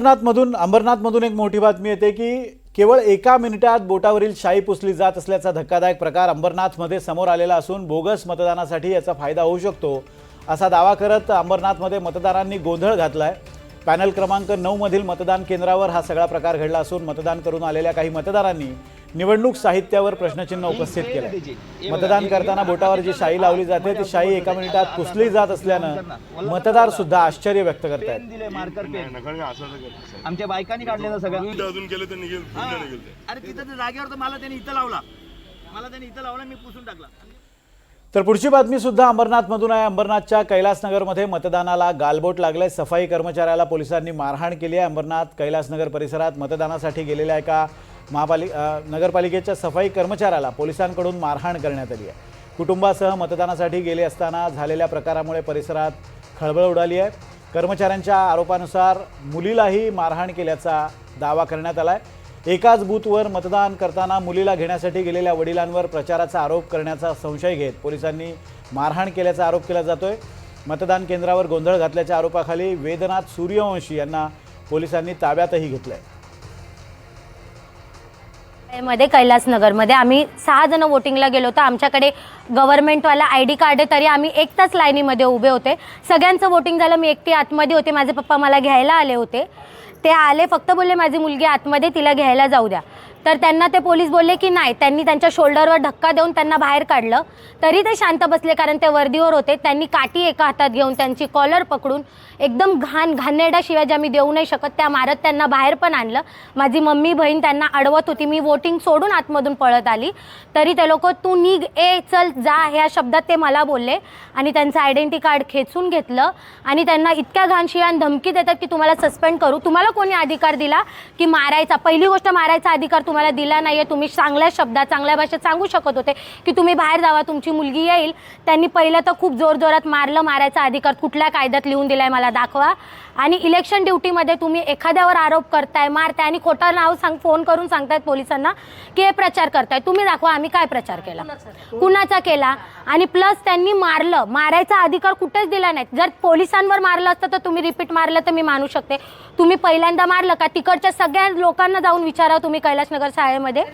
अंबरनाथमधून एक मोठी बातमी येते की केवळ एका मिनिटात बोटावरील शाई पुसली जात असल्याचा धक्कादायक प्रकार अंबरनाथमध्ये समोर आलेला असून बोगस मतदानासाठी याचा फायदा होऊ शकतो असा दावा करत अंबरनाथमध्ये मतदारांनी गोंधळ घातलाय। पॅनल क्रमांक 9 मधील मतदान केंद्रावर हा सगळा प्रकार घडला असून मतदान करून आलेल्या काही मतदारांनी निवडणूक साहित्यावर प्रश्नचिन्ह उपस्थित केले। मतदान करताना बोटावर जी शाई लावली जाते ती शाई एका मिनिटात पुसली जात असल्यानं मतदार सुद्धा आश्चर्य व्यक्त करतायत। आमच्या बायकांनी काढलेलं सगळं अजून केलं तर निघेल अरे तिथं त्या जागेवर तर मला त्यांनी इथं लावला मी पुसून टाकला। तर पुढची बातमी सुद्धा अंबरनाथमधून आहे। अंबरनाथच्या कैलासनगरमध्ये मतदानाला गालबोट लागले। सफाई कर्मचाऱ्याला पोलिसांनी मारहाण केली आहे। अंबरनाथ कैलासनगर परिसरात मतदानासाठी गेलेल्या एका नगरपालिकेच्या सफाई कर्मचाऱ्याला पोलिसांकडून मारहाण करण्यात आली आहे। कुटुंबासह मतदानासाठी गेले असताना झालेल्या प्रकारामुळे परिसरात खळबळ उडाली आहे। कर्मचाऱ्यांच्या आरोपानुसार मुलीलाही मारहाण केल्याचा दावा करण्यात आला आहे। एकाच बूथवर मतदान करताना मुलीला घेण्यासाठी गेलेल्या वडिलांवर प्रचाराचा आरोप करण्याचा संशय घेत पोलिसांनी मारहाण केल्याचा आरोप केला जातोय। मतदान केंद्रावर गोंधळ घातल्याच्या आरोपाखाली वेदनाथ सूर्यवंशी यांना पोलिसांनी ताब्यातही घेतलंय। मध्ये कैलासनगरमध्ये आम्ही 6 जण वोटिंगला गेलो होतो। आमच्याकडे गव्हर्नमेंटवाला ID कार्ड आहे तरी आम्ही 1 तास लाईनीमध्ये उभे होते। सगळ्यांचं वोटिंग झालं, मी एकटी आतमध्ये होते। माझे पप्पा मला घ्यायला आले होते। ते आले, फक्त बोलले माझी मुलगी आतमध्ये, तिला घ्यायला जाऊ द्या। तर त्यांना ते पोलीस बोलले की नाही। त्यांनी त्यांच्या शोल्डरवर धक्का देऊन त्यांना बाहेर काढलं तरी ते शांत बसले, कारण ते वर्दीवर होते। त्यांनी काठी एका हातात घेऊन त्यांची कॉलर पकडून एकदम घाणेरड्या शिव्या ज्या मी देऊ नाही शकत त्या मारत त्यांना बाहेर पण आणलं। माझी मम्मी बहीण त्यांना अडवत होती। मी वोटिंग सोडून आतमधून पळत आली तरी ते लोक तू निघ, ए चल जा ह्या शब्दात ते मला बोलले आणि त्यांचं आयडेंटिटी कार्ड खेचून घेतलं आणि त्यांना इतक्या घाण शिव्या आणि धमकी देतात की तुम्हाला सस्पेंड करू। तुम्हाला कोणी अधिकार दिला की मारायचा? पहिली गोष्ट, मारायचा अधिकार तुम्हाला दिला नाहीये। तुम्ही चांगल्या शब्दात चांगल्या भाषेत सांगू शकत होते की तुम्ही बाहेर जावा, तुमची मुलगी येईल। त्यांनी पहिलं तर खूप जोरजोरात मारलं। मारायचा अधिकार कुठल्या कायद्यात लिहून दिलाय मला दाखवा। आणि इलेक्शन ड्युटीमध्ये तुम्ही एखाद्यावर आरोप करताय, मारताय आणि खोटं नाव फोन करून सांगतायत पोलिसांना की हे प्रचार करताय, तुम्ही दाखवा आम्ही काय प्रचार केला, कुणाचा केला। आणि प्लस त्यांनी मारलं, मारायचा अधिकार कुठेच दिला नाही। जर पोलिसांवर मारलं असतं तर तुम्ही रिपीट मारलं तर मी मानू शकते। तुम्ही पहिल्यांदा मारलं का? तिकडच्या सगळ्या लोकांना जाऊन विचारा तुम्ही कैलासनगर शाळेमध्ये।